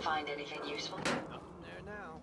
Find anything useful? Nothing there now.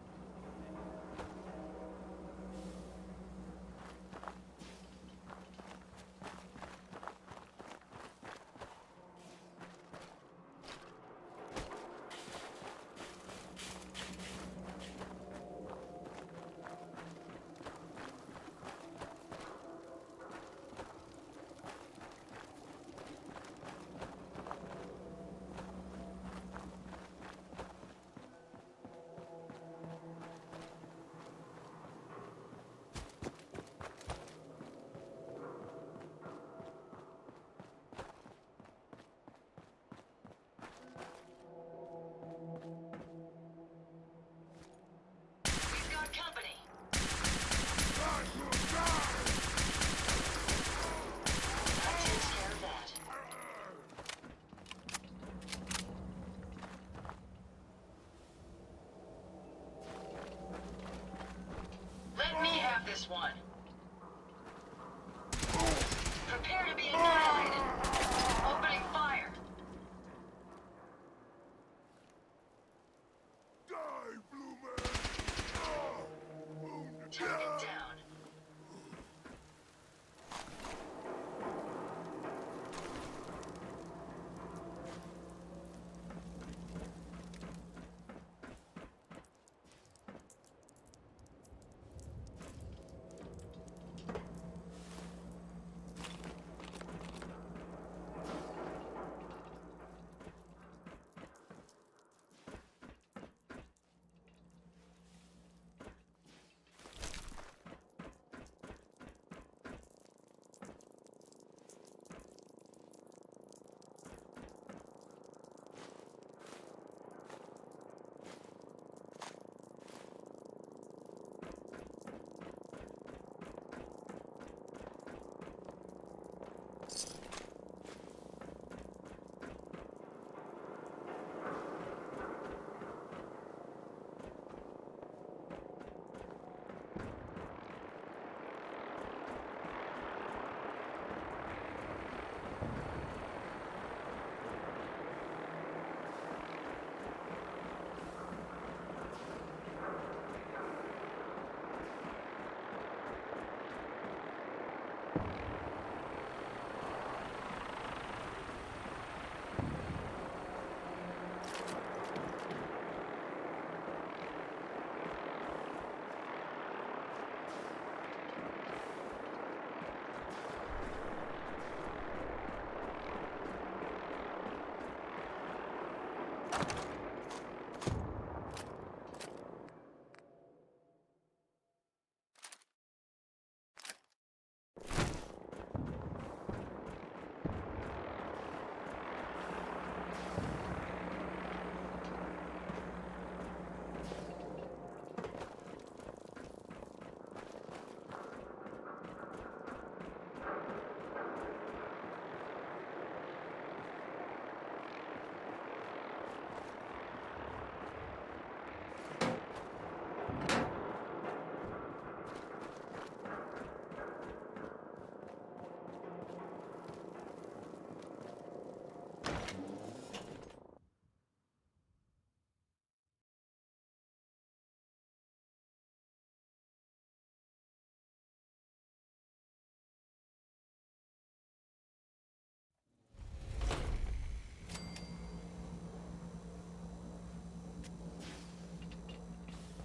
We've got company. That takes care of that. Let me have this one. Prepare to be annihilated. Opening fire. Target down.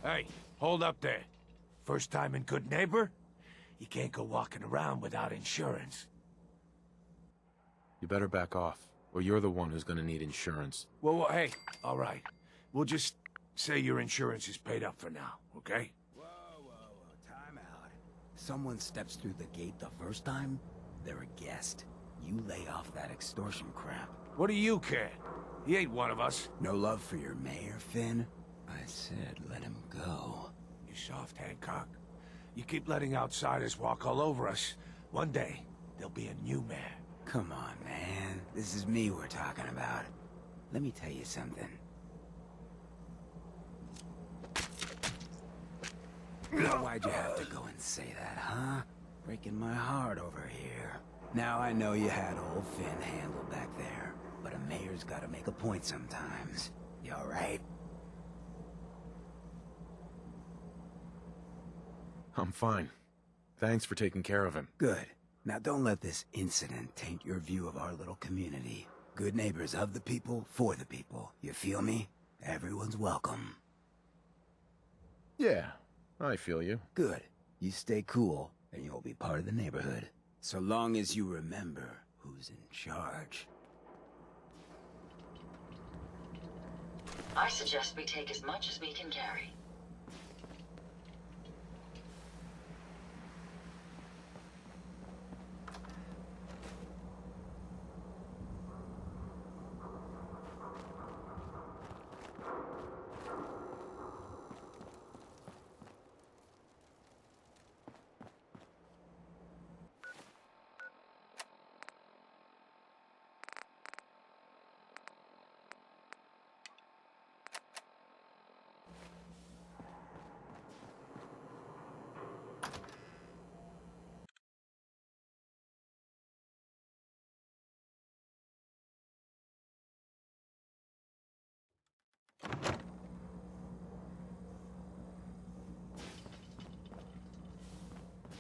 Hey, hold up there. First time in Good Neighbor? You can't go walking around without insurance. You better back off, or you're the one who's gonna need insurance. Well, hey, all right. We'll just say your insurance is paid up for now, okay? Whoa, time out. Someone steps through the gate the first time, they're a guest. You lay off that extortion crap. What do you care? He ain't one of us. No love for your mayor, Finn? I said let him go. You soft, Hancock. You keep letting outsiders walk all over us. One day, there'll be a new mayor. Come on, man. This is me we're talking about. Let me tell you something. Now, why'd you have to go and say that, huh? Breaking my heart over here. Now I know you had old Finn handled back there, but a mayor's gotta make a point sometimes. You alright? I'm fine. Thanks for taking care of him. Good. Now don't let this incident taint your view of our little community. Good neighbors of the people, for the people. You feel me? Everyone's welcome. Yeah, I feel you. Good. You stay cool, and you'll be part of the neighborhood. So long as you remember who's in charge. I suggest we take as much as we can carry.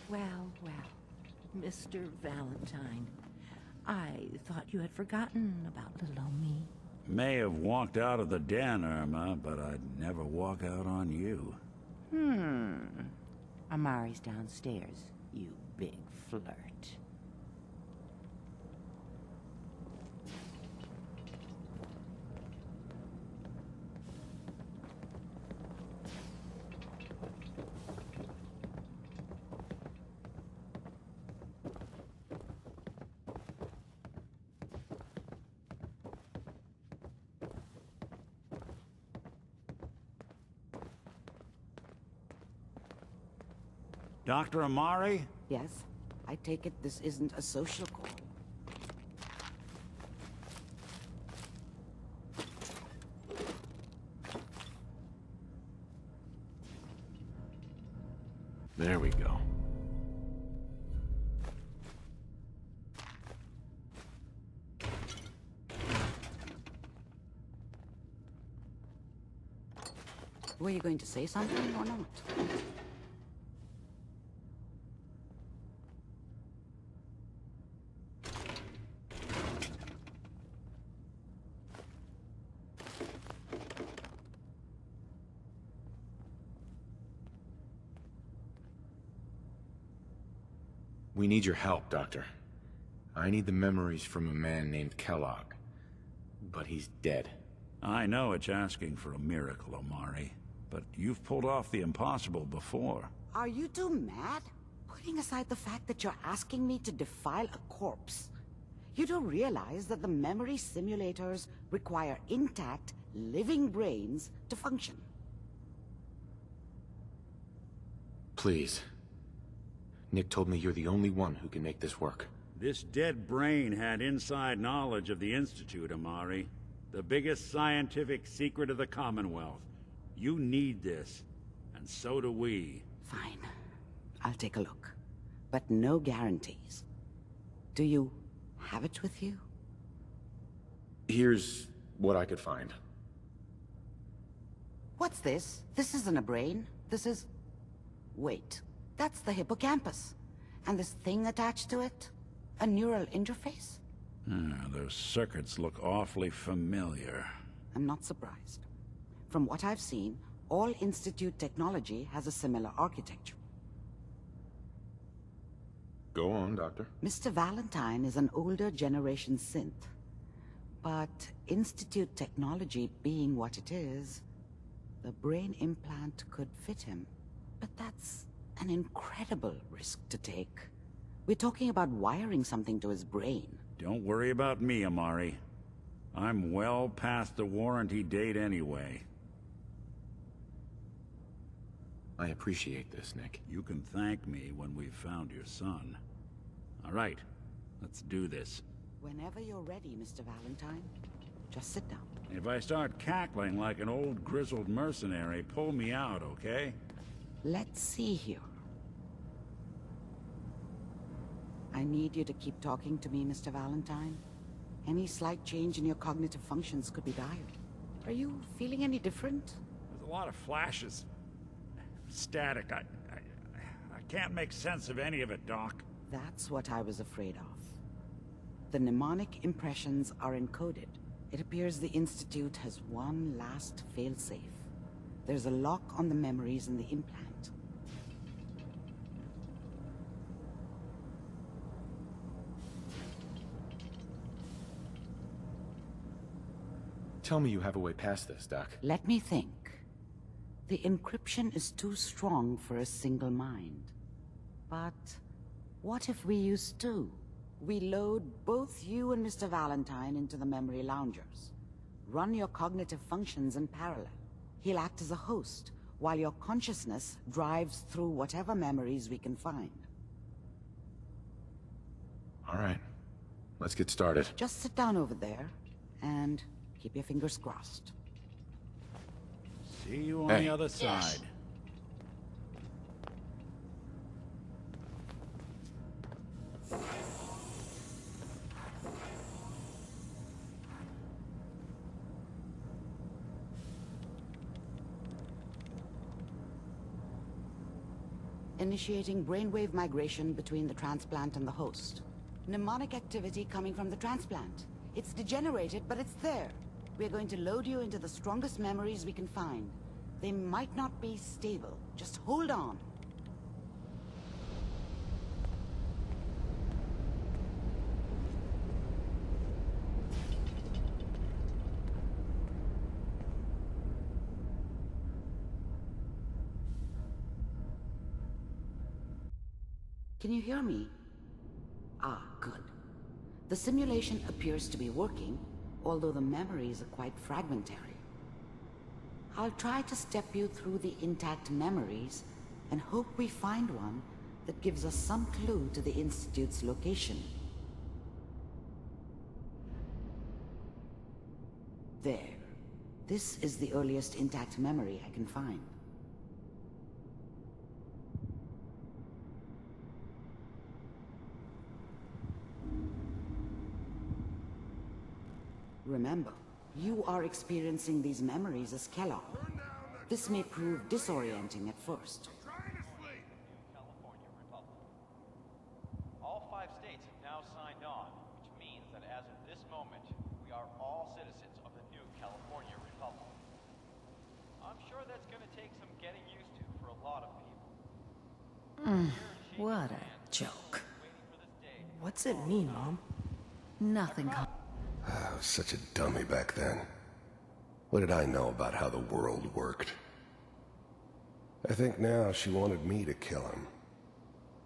Well, Mr. Valentine, I thought you had forgotten about little old me. May have walked out of the den, Irma, but I'd never walk out on you. Amari's downstairs, you big flirt. Dr. Amari? Yes, I take it this isn't a social call. There we go. Were you going to say something or not? We need your help, Doctor. I need the memories from a man named Kellogg. But he's dead. I know it's asking for a miracle, Amari, but you've pulled off the impossible before. Are you two mad? Putting aside the fact that you're asking me to defile a corpse, you do realize that the memory simulators require intact, living brains to function. Please. Nick told me you're the only one who can make this work. This dead brain had inside knowledge of the Institute, Amari. The biggest scientific secret of the Commonwealth. You need this, and so do we. Fine. I'll take a look. But no guarantees. Do you have it with you? Here's what I could find. What's this? This isn't a brain. This is... Wait. That's the hippocampus. And this thing attached to it? A neural interface? Those circuits look awfully familiar. I'm not surprised. From what I've seen, all Institute technology has a similar architecture. Go on, Doctor. Mr. Valentine is an older generation synth. But Institute technology being what it is, the brain implant could fit him. But that's an incredible risk to take. We're talking about wiring something to his brain. Don't worry about me, Amari. I'm well past the warranty date anyway. I appreciate this, Nick. You can thank me when we've found your son. All right, let's do this. Whenever you're ready, Mr. Valentine, just sit down. If I start cackling like an old grizzled mercenary, pull me out, okay? Let's see here. I need you to keep talking to me, Mr. Valentine. Any slight change in your cognitive functions could be dire. Are you feeling any different? There's a lot of flashes. Static. can't make sense of any of it, Doc. That's what I was afraid of. The mnemonic impressions are encoded. It appears the Institute has one last failsafe. There's a lock on the memories in the implant. Tell me you have a way past this, Doc. Let me think. The encryption is too strong for a single mind. But what if we use two? We load both you and Mr. Valentine into the memory loungers. Run your cognitive functions in parallel. He'll act as a host, while your consciousness drives through whatever memories we can find. All right. Let's get started. Just sit down over there, and keep your fingers crossed. See you on Hey. the other side. Initiating brainwave migration between the transplant and the host. Mnemonic activity coming from the transplant. It's degenerated, but it's there. We're going to load you into the strongest memories we can find. They might not be stable. Just hold on. Can you hear me? Ah, good. The simulation appears to be working, although the memories are quite fragmentary. I'll try to step you through the intact memories and hope we find one that gives us some clue to the Institute's location. There. This is the earliest intact memory I can find. Remember, you are experiencing these memories as Kellogg. This may prove disorienting at first. California Republic. All 5 states have now signed on, which means that as of this moment, we are all citizens of the new California Republic. I'm sure that's going to take some getting used to for a lot of people. What a joke. Waiting for this day. What's it mean, Mom? Nothing. I was such a dummy back then. What did I know about how the world worked? I think now she wanted me to kill him.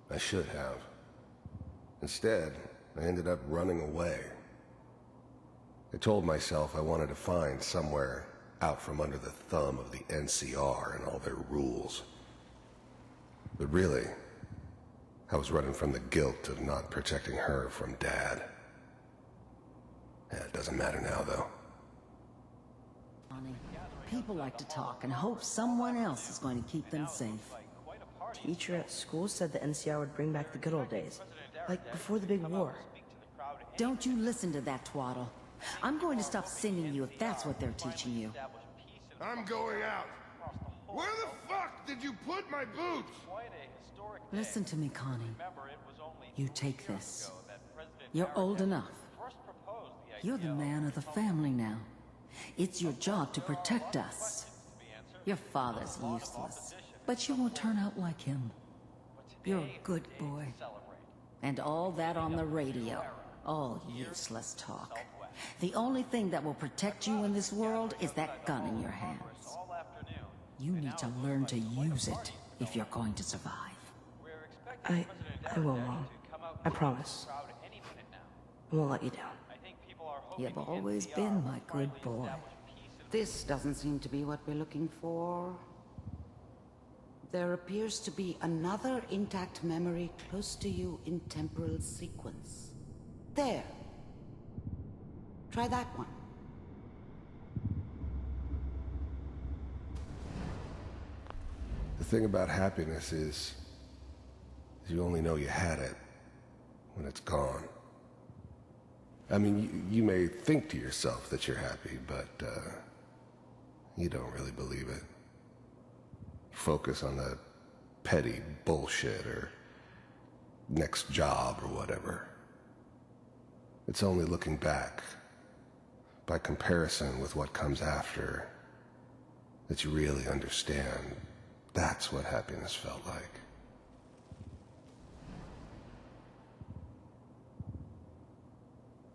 I should have. Instead, I ended up running away. I told myself I wanted to find somewhere out from under the thumb of the NCR and all their rules. But really, I was running from the guilt of not protecting her from Dad. Yeah, it doesn't matter now, though. People like to talk and hope someone else is going to keep them safe. Teacher at school said the NCR would bring back the good old days. Like before the big war. Don't you listen to that twaddle. I'm going to stop singing you if that's what they're teaching you. I'm going out. Where the fuck did you put my boots? Listen to me, Connie. You take this. You're old enough. You're the man of the family now. It's your job to protect us. Your father's useless, but you won't turn out like him. You're a good boy. And all that on the radio, all useless talk. The only thing that will protect you in this world is that gun in your hands. You need to learn to use it if you're going to survive. I will, Mom. I promise. I won't let you down. You've always been my good boy. This doesn't seem to be what we're looking for. There appears to be another intact memory close to you in temporal sequence. There. Try that one. The thing about happiness is you only know you had it when it's gone. I mean, you may think to yourself that you're happy, but you don't really believe it. Focus on the petty bullshit or next job or whatever. It's only looking back, by comparison with what comes after, that you really understand that's what happiness felt like.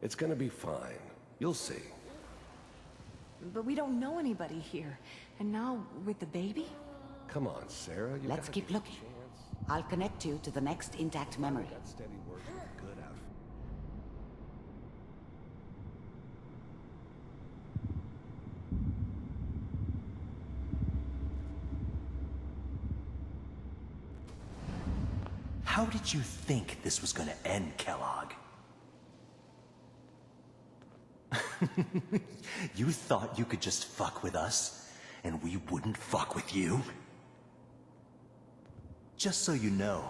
It's gonna be fine. You'll see. But we don't know anybody here. And now, with the baby? Come on, Sarah. Let's keep looking. I'll connect you to the next intact memory. Got steady work with a good outfit. How did you think this was gonna end, Kellogg? You thought you could just fuck with us, and we wouldn't fuck with you? Just so you know,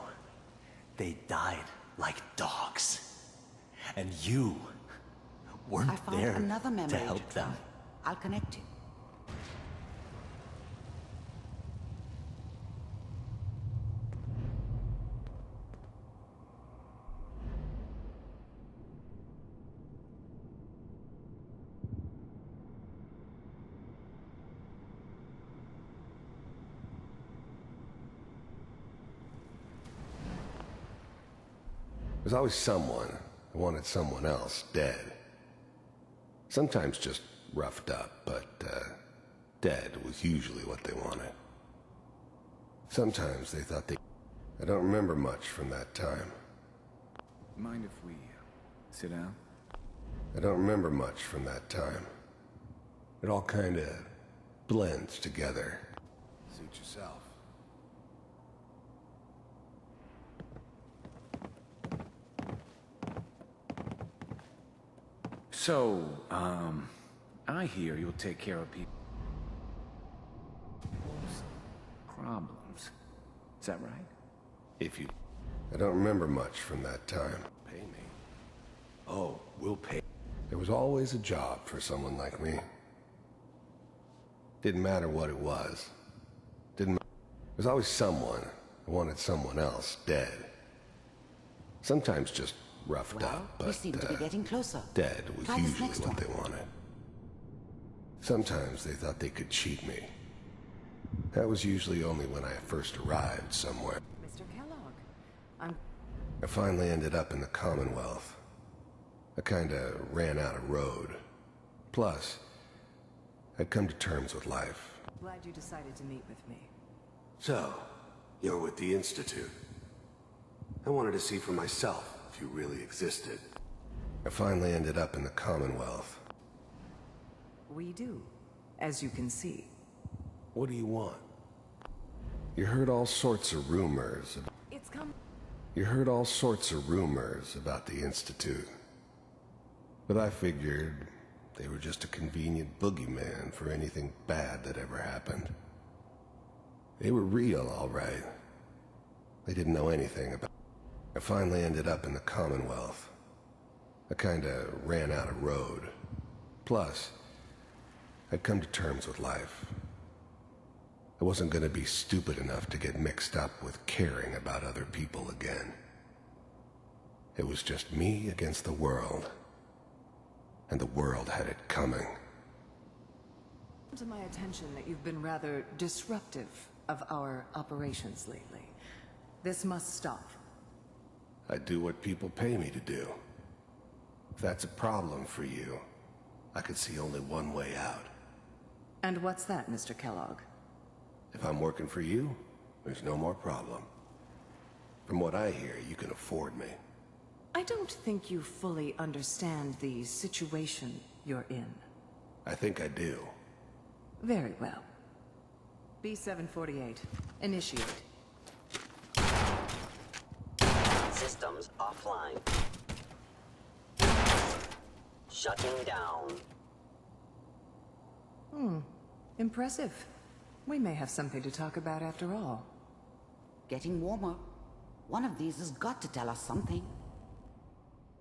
they died like dogs. And you weren't I found there another memory to help them. try. I'll connect you. There's always someone who wanted someone else dead. Sometimes just roughed up, but dead was usually what they wanted. Sometimes they thought they... I don't remember much from that time. Mind if we sit down? I don't remember much from that time. It all kinda blends together. Suit yourself. So, I hear you'll take care of people's problems. Is that right? If you... I don't remember much from that time. Pay me. Oh, we'll pay. There was always a job for someone like me. Didn't matter what it was. Didn't matter. There's always someone who wanted someone else dead. Sometimes just roughed Well, up, but we seem to be getting closer. dead was Try this usually next what one. they wanted. Sometimes they thought they could cheat me. That was usually only when I first arrived somewhere. Mr. Kellogg, I finally ended up in the Commonwealth. I kinda ran out of road. Plus, I'd come to terms with life. glad you decided to meet with me. So, you're with the Institute. I wanted to see for myself if you really existed. I finally ended up in the Commonwealth. We do, as you can see. What do you want? You heard all sorts of rumors. It's come... You heard all sorts of rumors about the Institute. But I figured they were just a convenient boogeyman for anything bad that ever happened. They were real, all right. They didn't know anything about... I finally ended up in the Commonwealth. I kinda ran out of road. Plus, I'd come to terms with life. I wasn't gonna be stupid enough to get mixed up with caring about other people again. It was just me against the world. And the world had it coming. To my attention that you've been rather disruptive of our operations lately. This must stop. I do what people pay me to do. If that's a problem for you, I could see only one way out. And what's that, Mr. Kellogg? If I'm working for you, there's no more problem. From what I hear, you can afford me. I don't think you fully understand the situation you're in. I think I do. Very well. B-748, initiate. Systems offline. Shutting down. Impressive. We may have something to talk about after all. Getting warmer. One of these has got to tell us something.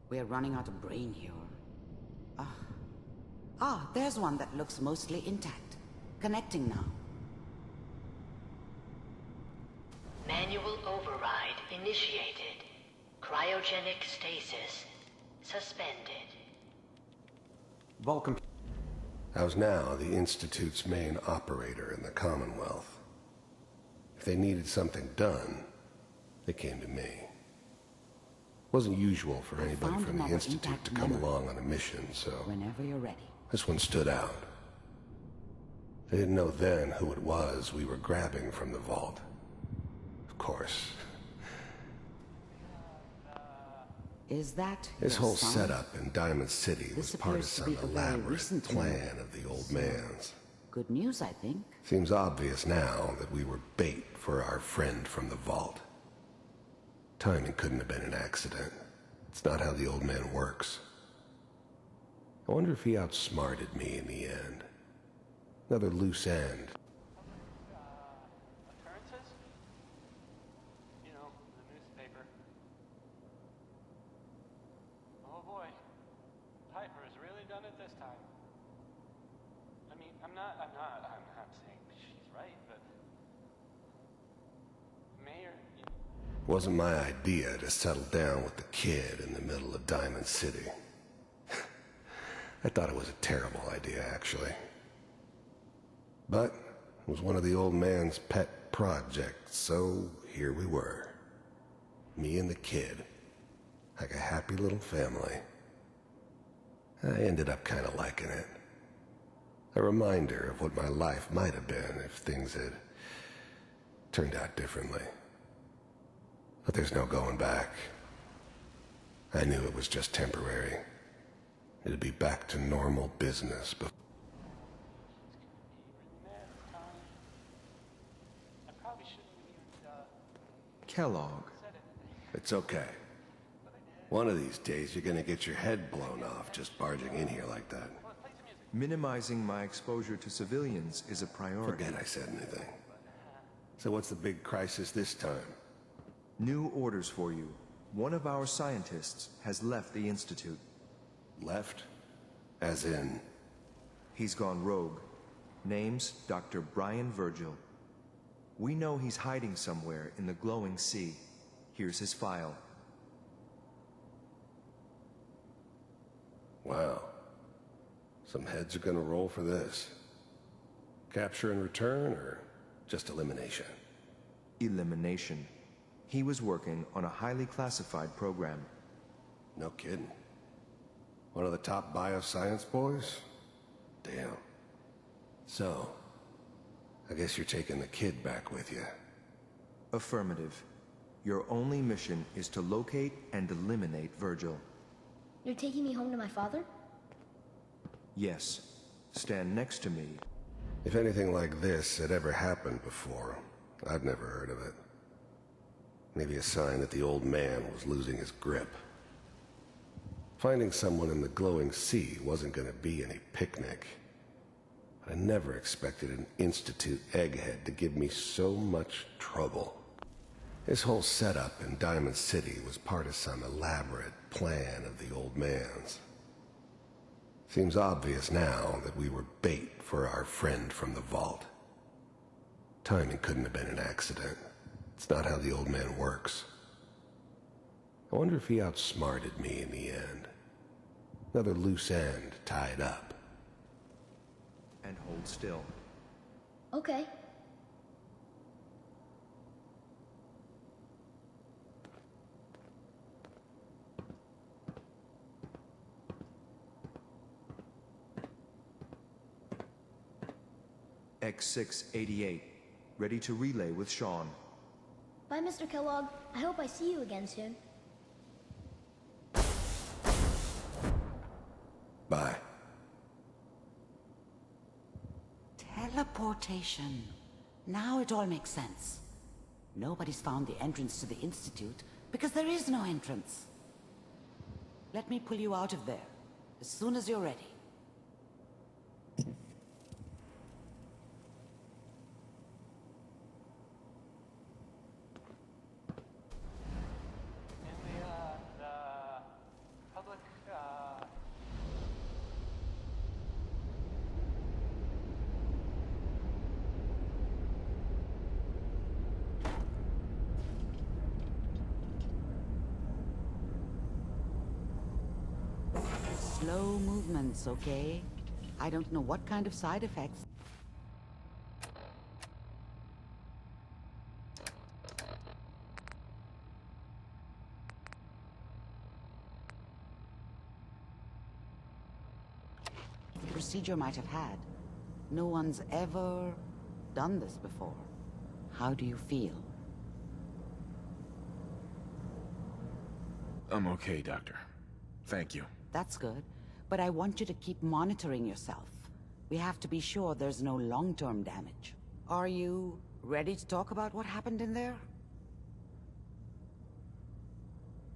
We're running out of brain here. There's one that looks mostly intact. Connecting now. Manual initiated. Cryogenic stasis suspended. Vulcan. I was now the Institute's main operator in the Commonwealth. If they needed something done, they came to me. It wasn't usual for anybody from the Institute to come along on a mission, so whenever you're ready. This one stood out. They didn't know then who it was we were grabbing from the vault. Of course. Is that This whole son? setup in Diamond City was part of some elaborate plan of the old man's. Good news, I think. Seems obvious now that we were bait for our friend from the vault. Timing couldn't have been an accident. It's not how the old man works. I wonder if he outsmarted me in the end. Another loose end. Occurrences? You know, the newspaper. Oh boy. Piper has really done it this time. I mean, I'm not saying she's right, but... Mayor... It wasn't my idea to settle down with the kid in the middle of Diamond City. I thought it was a terrible idea, actually. But it was one of the old man's pet projects, so here we were. Me and the kid. Like a happy little family. I ended up kind of liking it. A reminder of what my life might have been if things had turned out differently. But there's no going back. I knew it was just temporary. It'd be back to normal business before. Kellogg. It's okay. One of these days you're gonna get your head blown off just barging in here like that. Minimizing my exposure to civilians is a priority. Forget I said anything. So what's the big crisis this time? New orders for you. One of our scientists has left the Institute. Left? As in? He's gone rogue. Name's Dr. Brian Virgil. We know he's hiding somewhere in the glowing sea. Here's his file. Wow. Some heads are gonna roll for this. Capture and return, or just elimination? Elimination. He was working on a highly classified program. No kidding. One of the top bioscience boys? Damn. So, I guess you're taking the kid back with you. Affirmative. Your only mission is to locate and eliminate Virgil. You're taking me home to my father? Yes. Stand next to me. If anything like this had ever happened before, I'd never heard of it. Maybe a sign that the old man was losing his grip. Finding someone in the glowing sea wasn't gonna be any picnic. I never expected an Institute egghead to give me so much trouble. This whole setup in Diamond City was part of some elaborate plan of the old man's. Seems obvious now that we were bait for our friend from the vault. Timing couldn't have been an accident. It's not how the old man works. I wonder if he outsmarted me in the end. Another loose end tied up. And hold still. Okay. X688. Ready to relay with Sean. Bye, Mr. Kellogg. I hope I see you again soon. Bye. Teleportation. Now it all makes sense. Nobody's found the entrance to the Institute because there is no entrance. Let me pull you out of there as soon as you're ready. Slow movements, okay? I don't know what kind of side effects. The procedure might have had. No one's ever done this before. How do you feel? I'm okay, Doctor. Thank you. That's good, but I want you to keep monitoring yourself. We have to be sure there's no long-term damage. Are you ready to talk about what happened in there?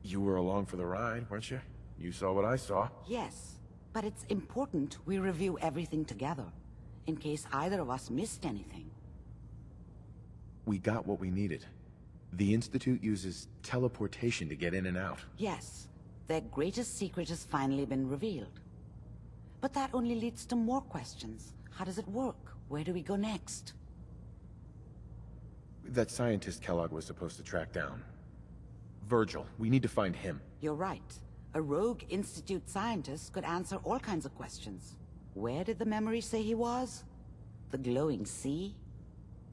You were along for the ride, weren't you? You saw what I saw. Yes, but it's important we review everything together, in case either of us missed anything. We got what we needed. The Institute uses teleportation to get in and out. Yes, their greatest secret has finally been revealed. But that only leads to more questions. How does it work? Where do we go next? That scientist Kellogg was supposed to track down. Virgil, we need to find him. You're right. A rogue Institute scientist could answer all kinds of questions. Where did the memory say he was? The glowing sea?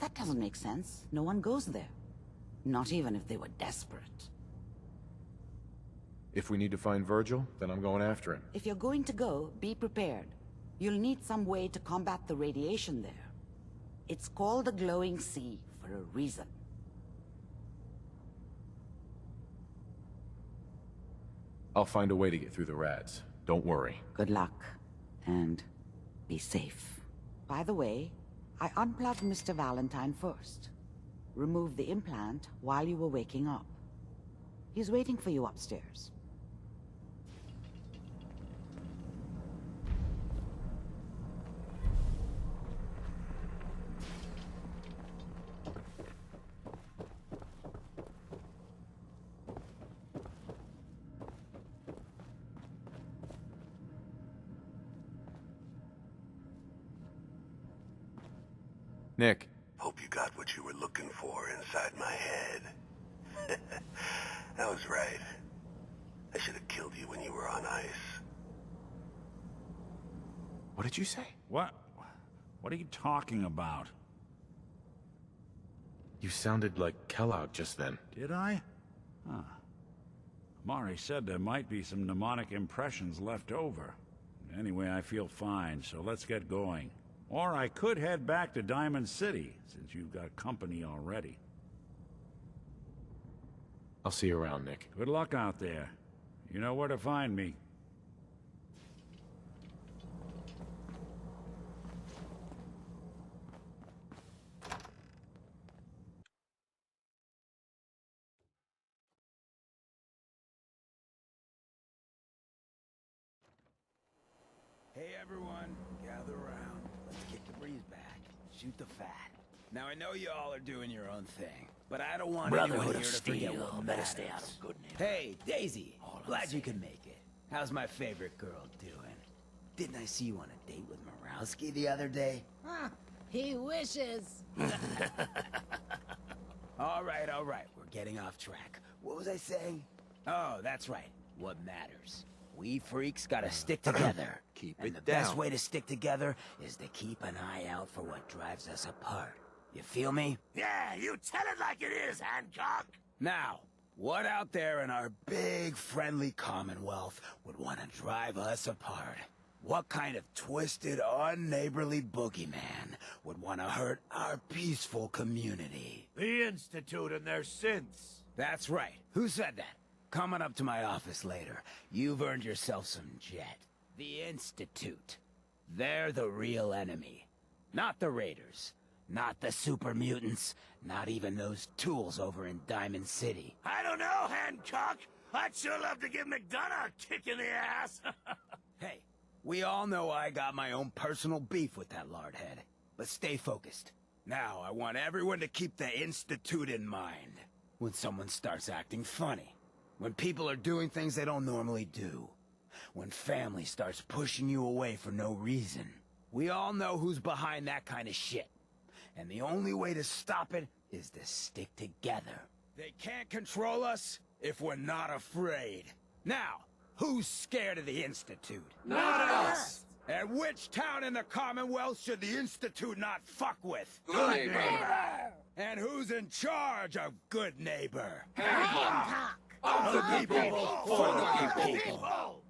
That doesn't make sense. No one goes there. Not even if they were desperate. If we need to find Virgil, then I'm going after him. If you're going to go, be prepared. You'll need some way to combat the radiation there. It's called the glowing sea for a reason. I'll find a way to get through the rads. Don't worry. Good luck. And be safe. By the way, I unplugged Mr. Valentine first. Removed the implant while you were waking up. He's waiting for you upstairs. Nick. Hope you got what you were looking for inside my head. I was right. I should have killed you when you were on ice. What did you say? What are you talking about? You sounded like Kellogg just then. Did I? Huh. Mari said there might be some mnemonic impressions left over. Anyway, I feel fine, so let's get going. Or I could head back to Diamond City, since you've got company already. I'll see you around, Nick. Good luck out there. You know where to find me. Hey everyone, gather around. Let's kick the breeze back. Shoot the fat. Now I know you all are doing your own thing, but I don't want anyone here to forget what matters. Stay out of good neighbor. Hey, Daisy. Glad you could make it. How's my favorite girl doing? Didn't I see you on a date with Morowski the other day? Huh, he wishes. All right. We're getting off track. What was I saying? Oh, that's right. What matters. We freaks gotta stick together. Keep and it the down. best way to stick together is to keep an eye out for what drives us apart. You feel me? Yeah, you tell it like it is, Hancock. Now, what out there in our big, friendly Commonwealth would want to drive us apart? What kind of twisted, unneighborly boogeyman would want to hurt our peaceful community? The Institute and their synths. That's right. Who said that? Coming up to my office later. You've earned yourself some jet. The Institute. They're the real enemy. Not the Raiders. Not the super mutants. Not even those tools over in Diamond City. I don't know, Hancock. I'd sure love to give McDonough a kick in the ass. Hey, we all know I got my own personal beef with that lardhead. But stay focused. Now, I want everyone to keep the Institute in mind. When someone starts acting funny. When people are doing things they don't normally do. When family starts pushing you away for no reason. We all know who's behind that kind of shit. And the only way to stop it is to stick together. They can't control us if we're not afraid. Now, Who's scared of the Institute? Not us! And which town in the Commonwealth should the Institute not fuck with? Good neighbor! And who's in charge of good neighbor? Hancock! Of the people, for the people!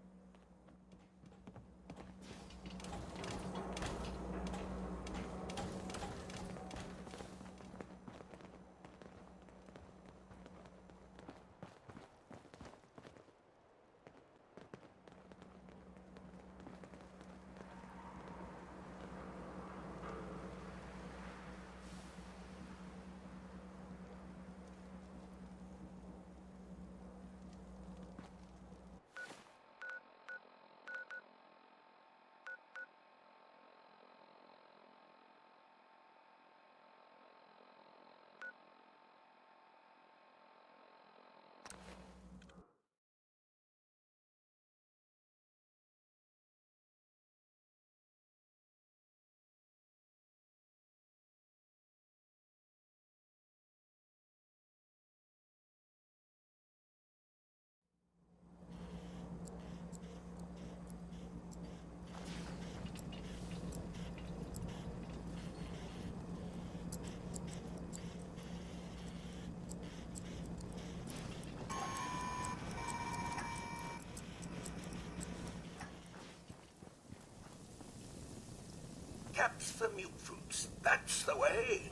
Caps for mutants, that's the way.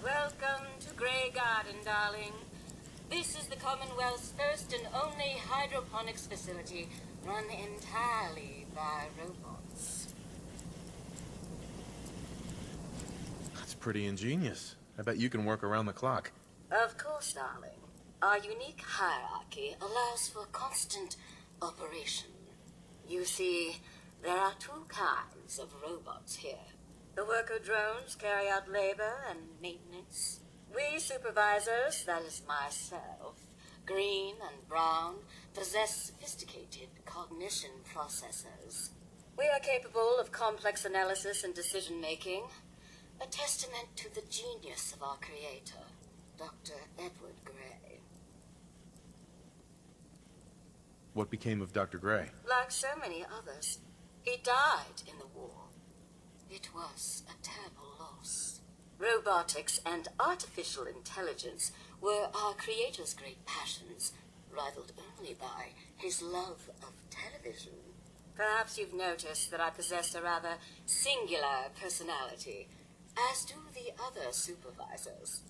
Welcome to Grey Garden, darling. This is the Commonwealth's first and only hydroponics facility run entirely by robots. That's pretty ingenious. I bet you can work around the clock. Of course, darling. Our unique hierarchy allows for constant operation. You see, there are two kinds of robots here. The worker drones carry out labor and maintenance. We supervisors, that is myself, Green and Brown, possess sophisticated cognition processors. We are capable of complex analysis and decision-making, a testament to the genius of our creator, Dr. Edward Gray. What became of Dr. Gray? Like so many others, he died in the war. It was a terrible loss. Robotics and artificial intelligence were our creator's great passions, rivaled only by his love of television. Perhaps you've noticed that I possess a rather singular personality, as do the other supervisors.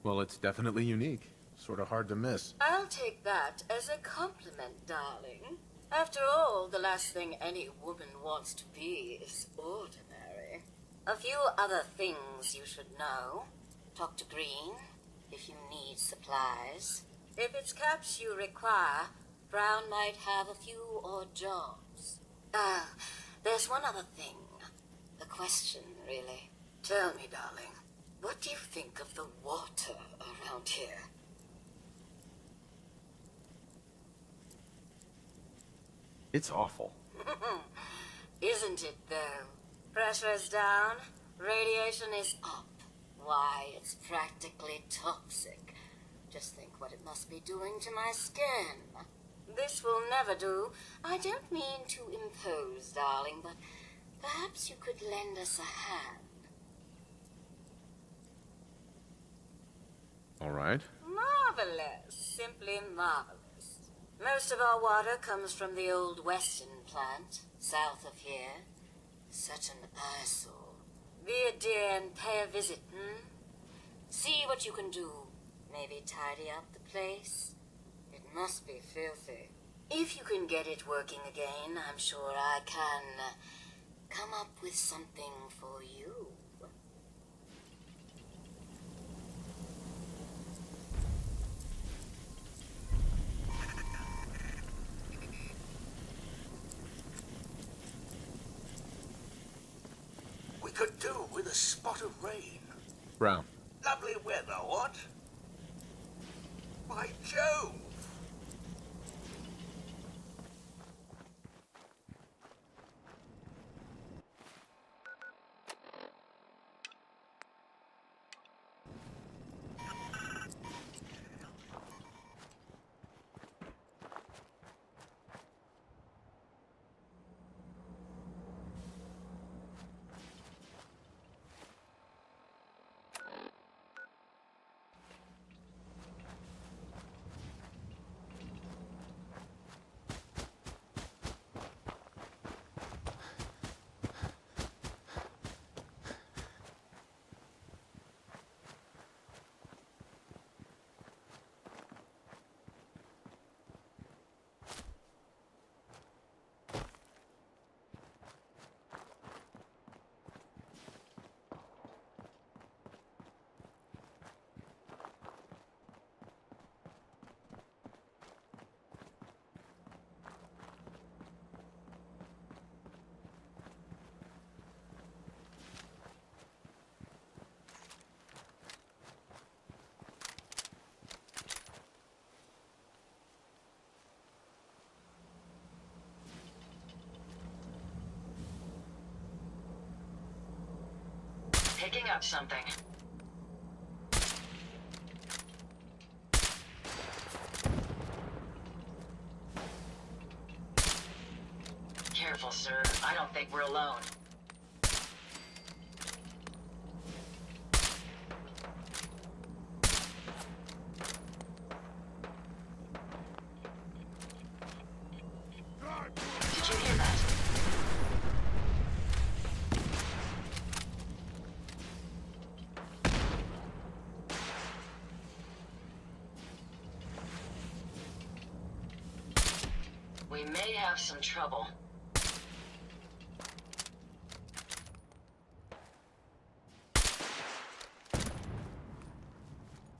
Well, it's definitely unique. Sort of hard to miss. I'll take that as a compliment, darling. After all, the last thing any woman wants to be is ordinary. A few other things you should know. Talk to Green if you need supplies. If it's caps you require, Brown might have a few odd jobs. There's one other thing. A question, really. Tell me, darling, what do you think of the water around here? It's awful. Isn't it, though? Pressure's down, radiation is up. Why, it's practically toxic. Just think what it must be doing to my skin. This will never do. I don't mean to impose, darling, but perhaps you could lend us a hand. All right. Marvelous. Simply marvelous. Most of our water comes from the old Weston plant, south of here. Such an eyesore. Be a dear and pay a visit, See what you can do. Maybe tidy up the place. It must be filthy. If you can get it working again, I'm sure I can come up with something for you. We could do with a spot of rain. Brown. Lovely weather, what? By Jove! Picking up something. Careful, sir. I don't think we're alone. Did you hear that? We may have some trouble.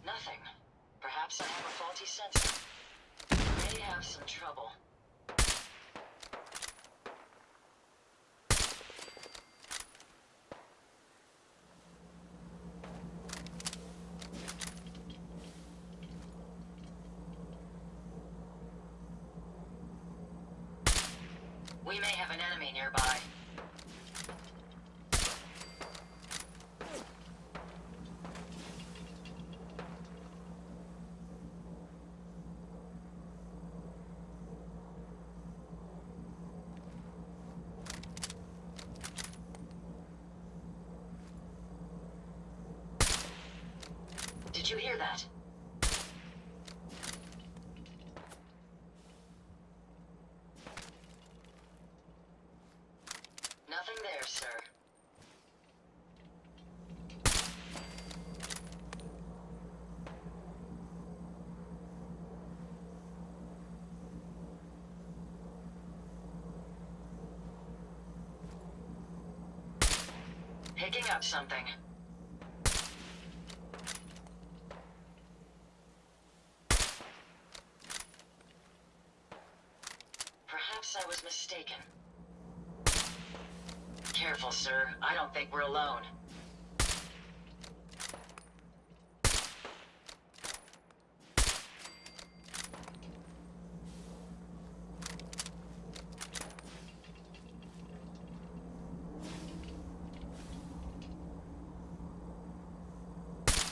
Nothing. Perhaps I have a faulty sensor. We may have some trouble. We may have an enemy nearby. Did you hear that? Nothing there, sir. Picking up something. Perhaps I was mistaken. Careful, sir. I don't think we're alone.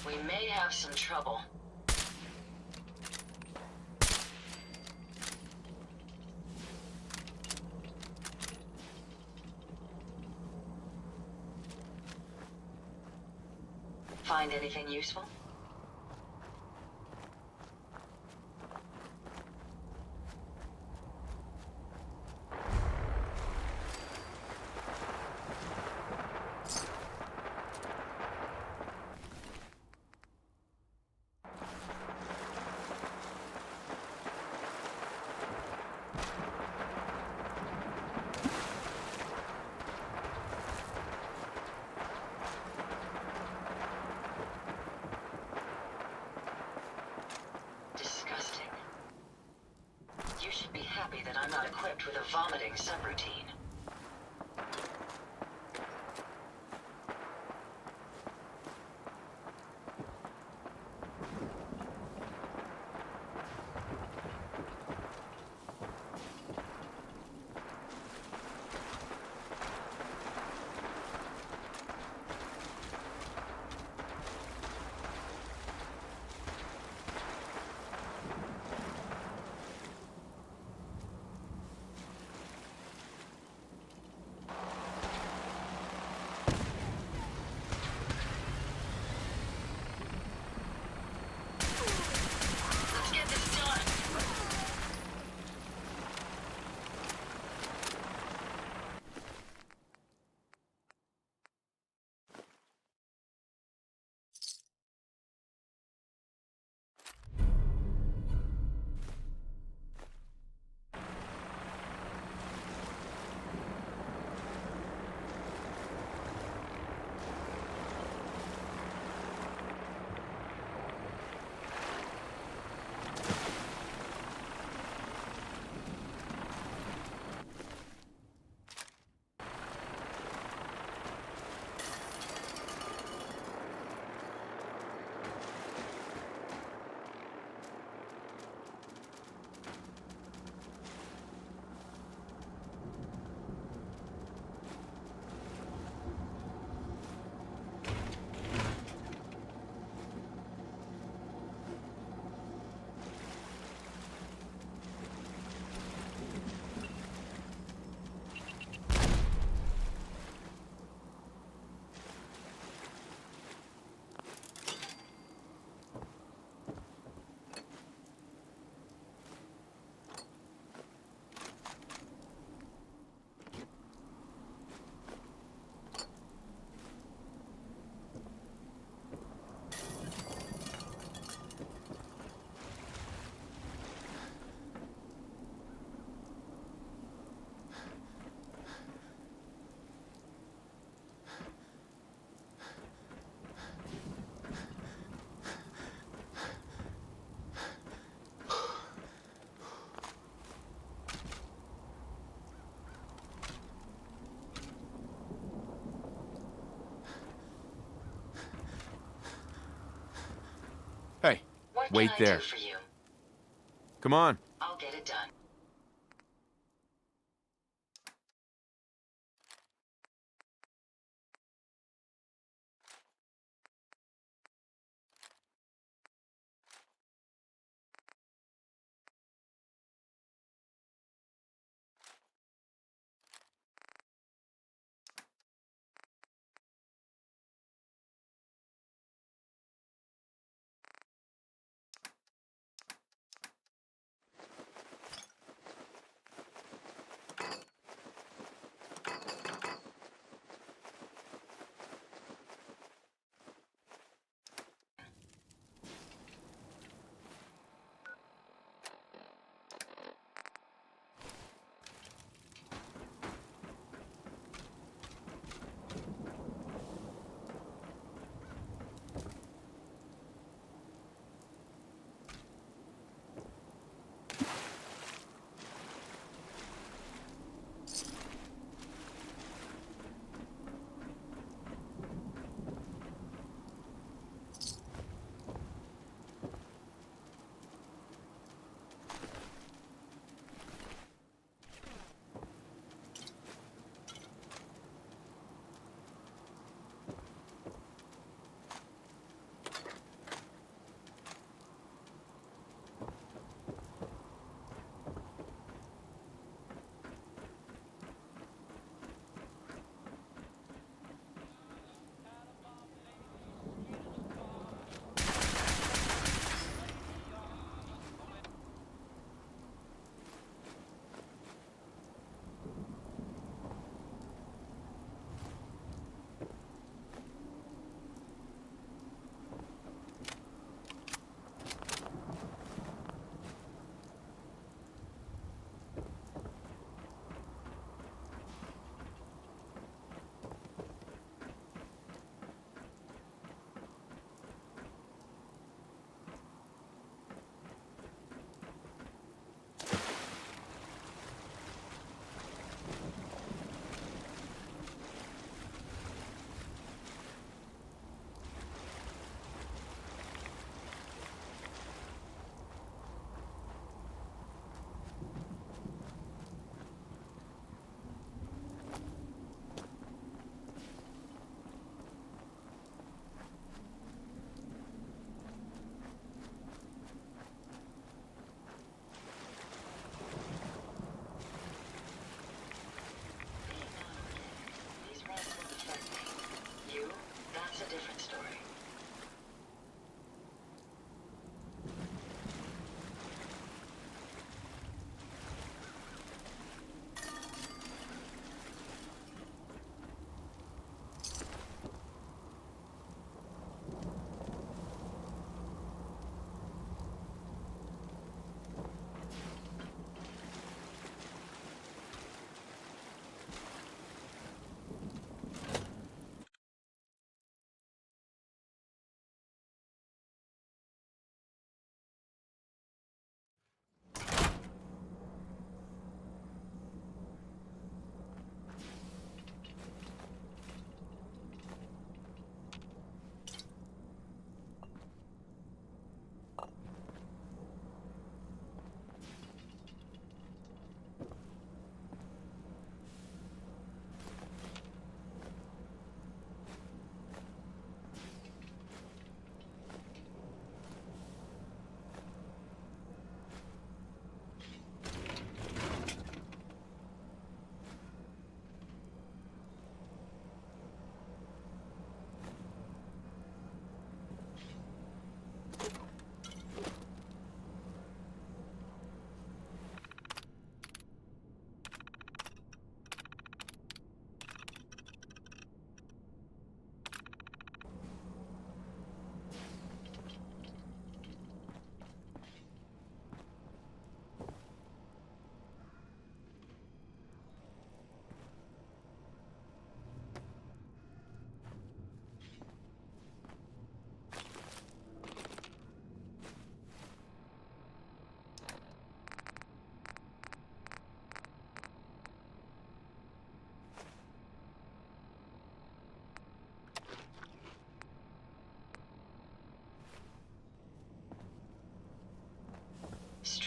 We may have some trouble. Find anything useful? Disgusting. You should be happy that I'm not equipped with a vomiting subroutine. Wait can I there. do for you? Come on. I'll get it done.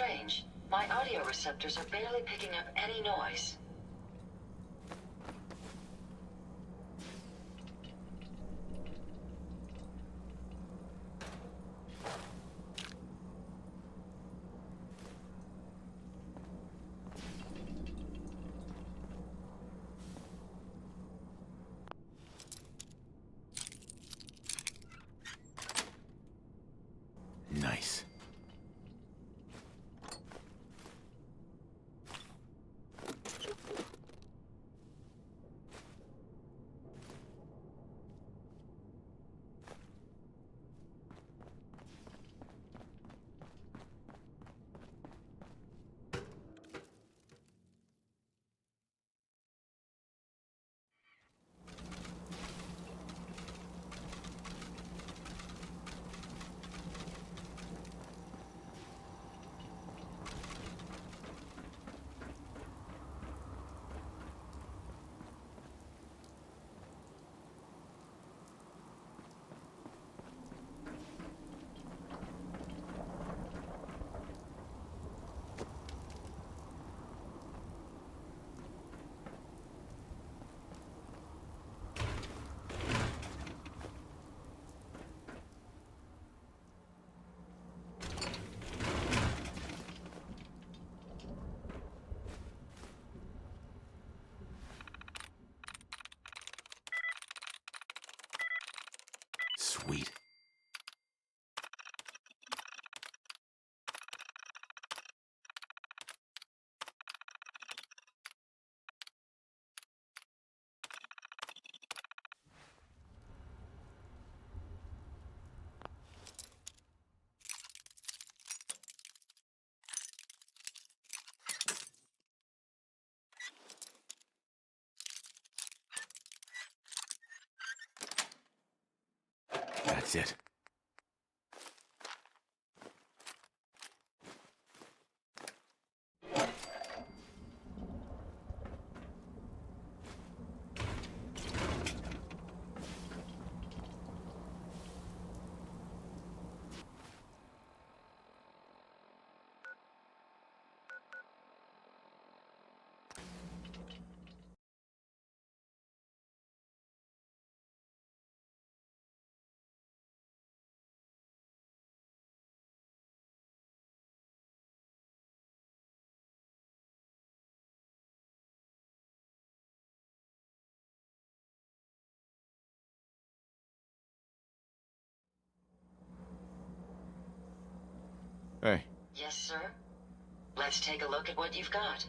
strange. My audio receptors are barely picking up any noise. Nice. Sweet. That's it. Hey. Yes, sir? Let's take a look at what you've got.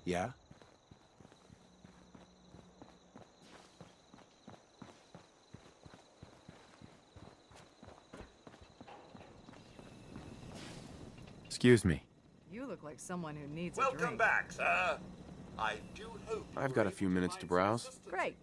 Yeah? Excuse me. You look like someone who needs a Welcome drink. back, sir. I do hope I've got a few minutes to browse. Great.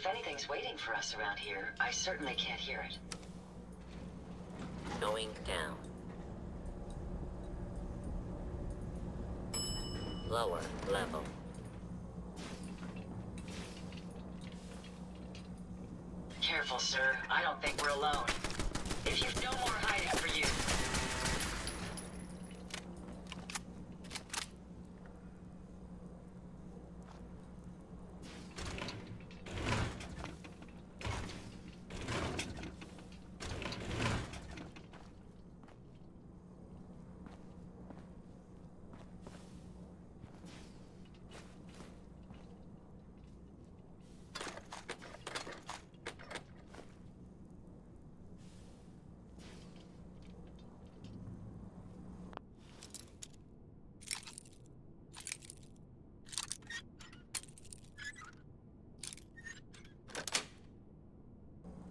anything's waiting for us around here, I certainly can't hear it. Going down. Lower level. Careful, sir. I don't think we're alone. If you've no more hiding for you.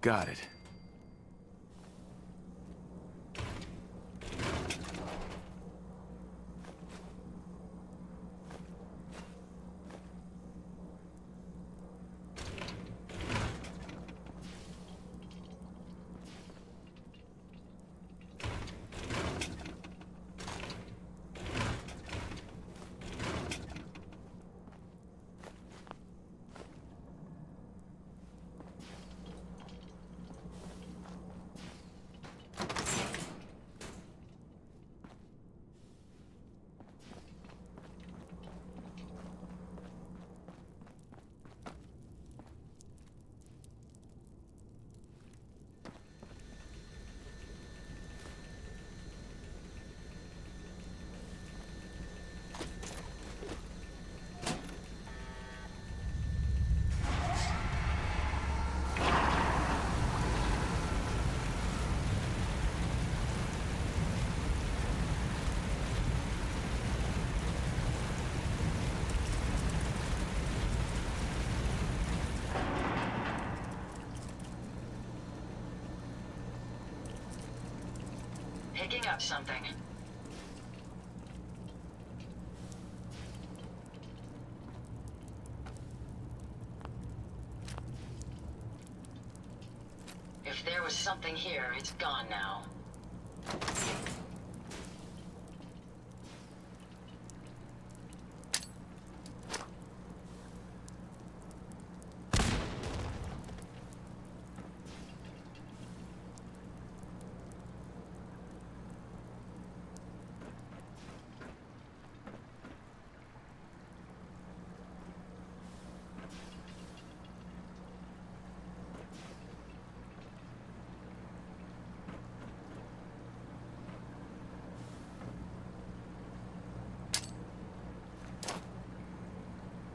Got it. Picking up something. If there was something here, it's gone now.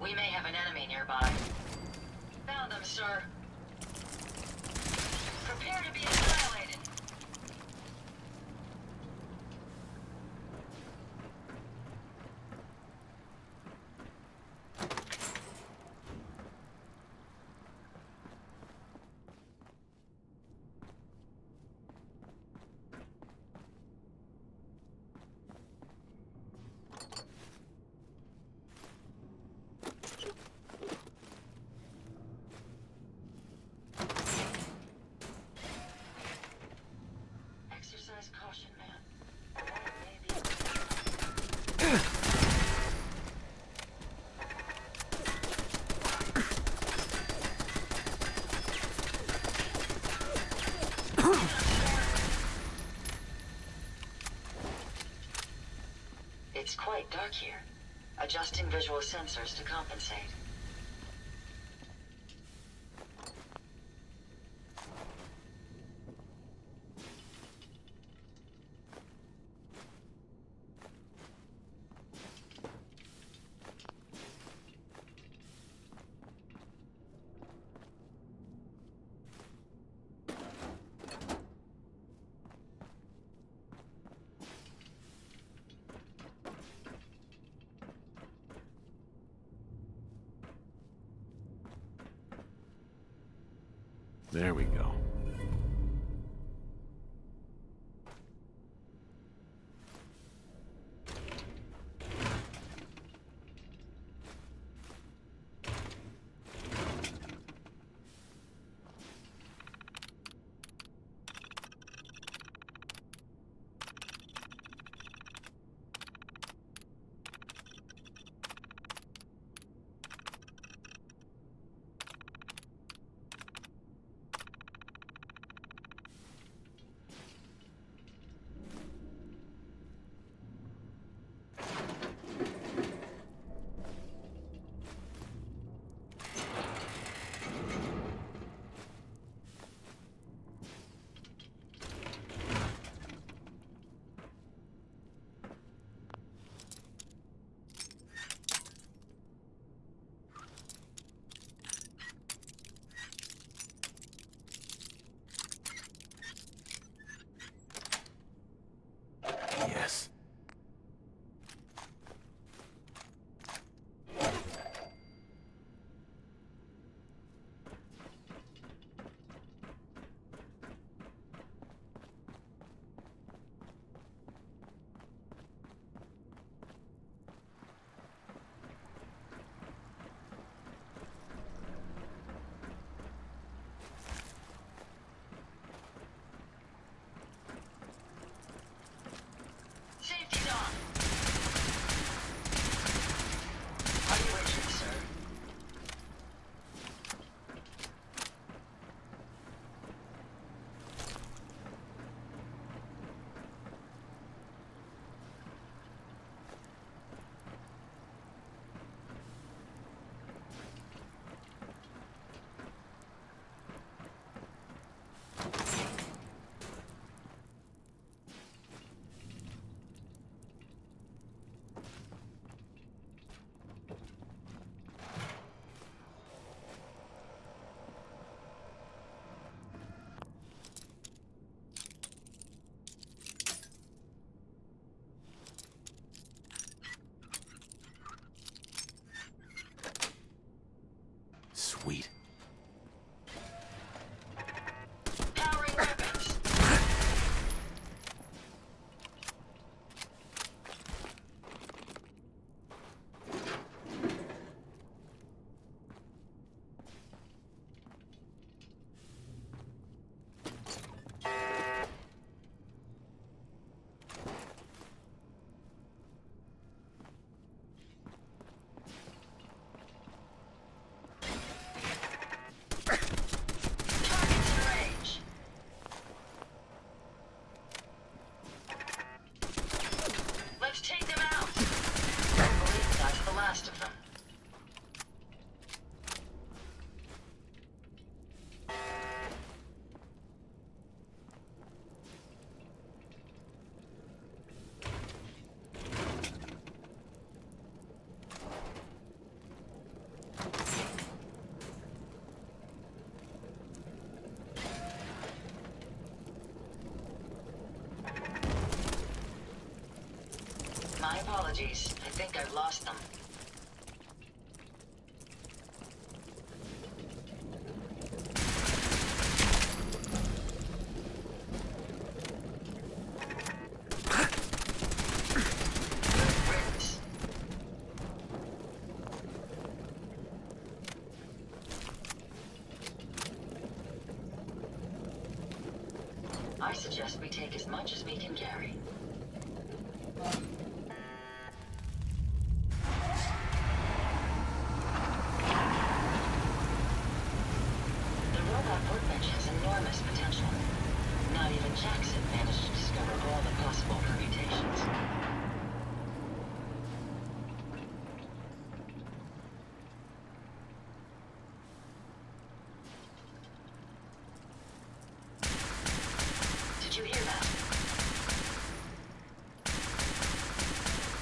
We may have an enemy nearby. Found them, sir. Prepare to be annihilated. Exercise caution, man. It's quite dark here. Adjusting visual sensors to compensate. There we go. My apologies. I think I've lost them. I suggest we take as much as we can carry. The robot workbench has enormous potential. Not even Jackson managed to discover all the possible permutations. Did you hear that?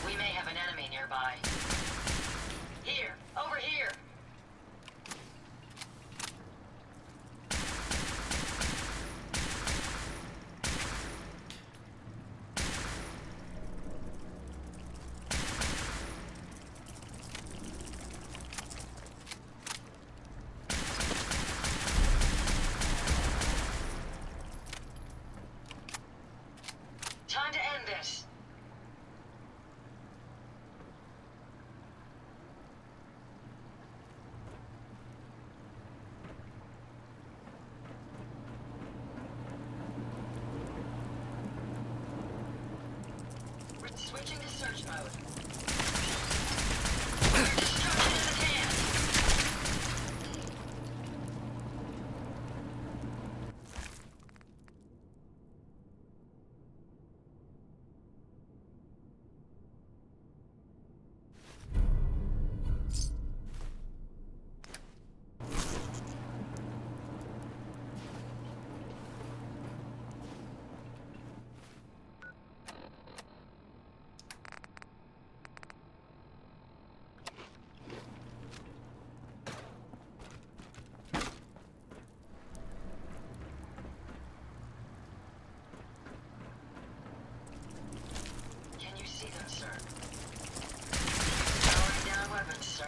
We may have an enemy nearby. Here! Over here! Time to end this! We're switching to search mode. Destruction is at hand! Can you see them, sir? Powering down weapons, sir.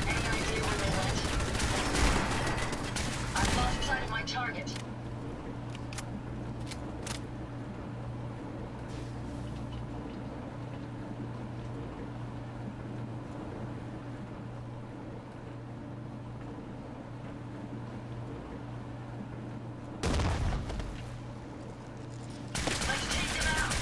Any idea where they went? I've lost sight of my target. Let's take them out!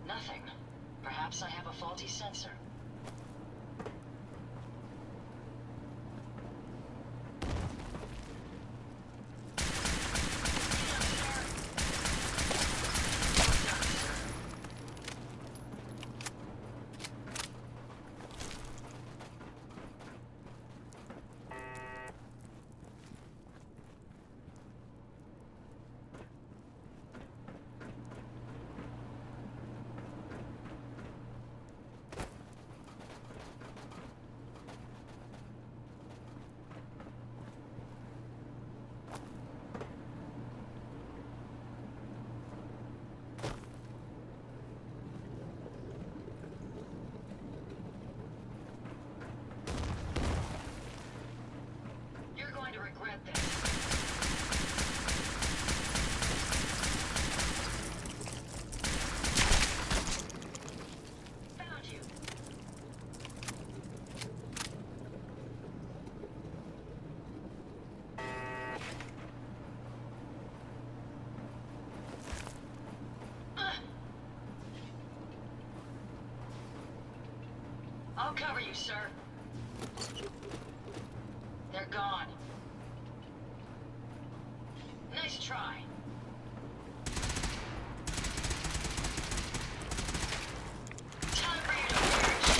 Nothing. Perhaps I have a faulty sensor. I'll cover you, sir. They're gone. Nice try. Time for you to perish.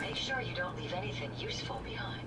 Make sure you don't leave anything useful behind.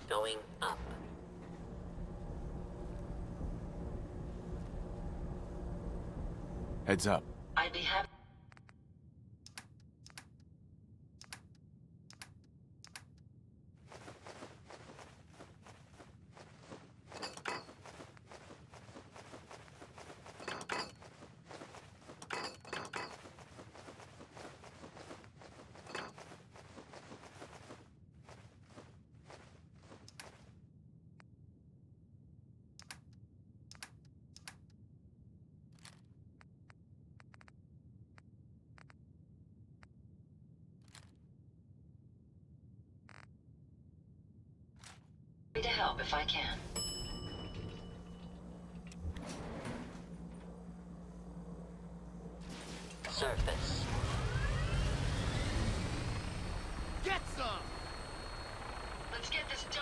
Going up. Heads up. I'd be happy. To help if I can. Surface. Get some! Let's get this done.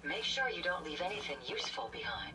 Make sure you don't leave anything useful behind.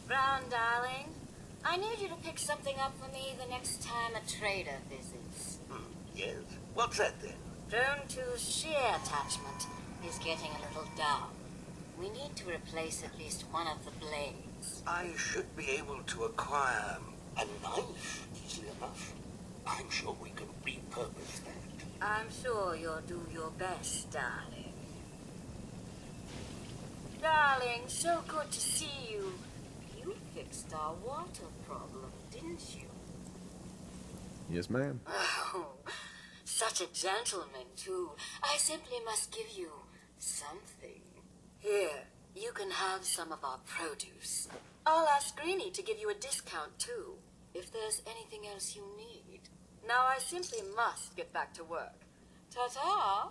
Brown, darling, I need you to pick something up for me the next time a trader visits. Yes? What's that then? Drone 2's shear attachment is getting a little down. We need to replace at least one of the blades. I should be able to acquire a knife easily enough. I'm sure we can repurpose that. I'm sure you'll do your best, darling. Darling, so good to see you. You fixed our water problem, didn't you? Yes, ma'am. Oh, such a gentleman, too. I simply must give you something. Here, you can have some of our produce. I'll ask Greenie to give you a discount, too, if there's anything else you need. Now I simply must get back to work. Ta-ta!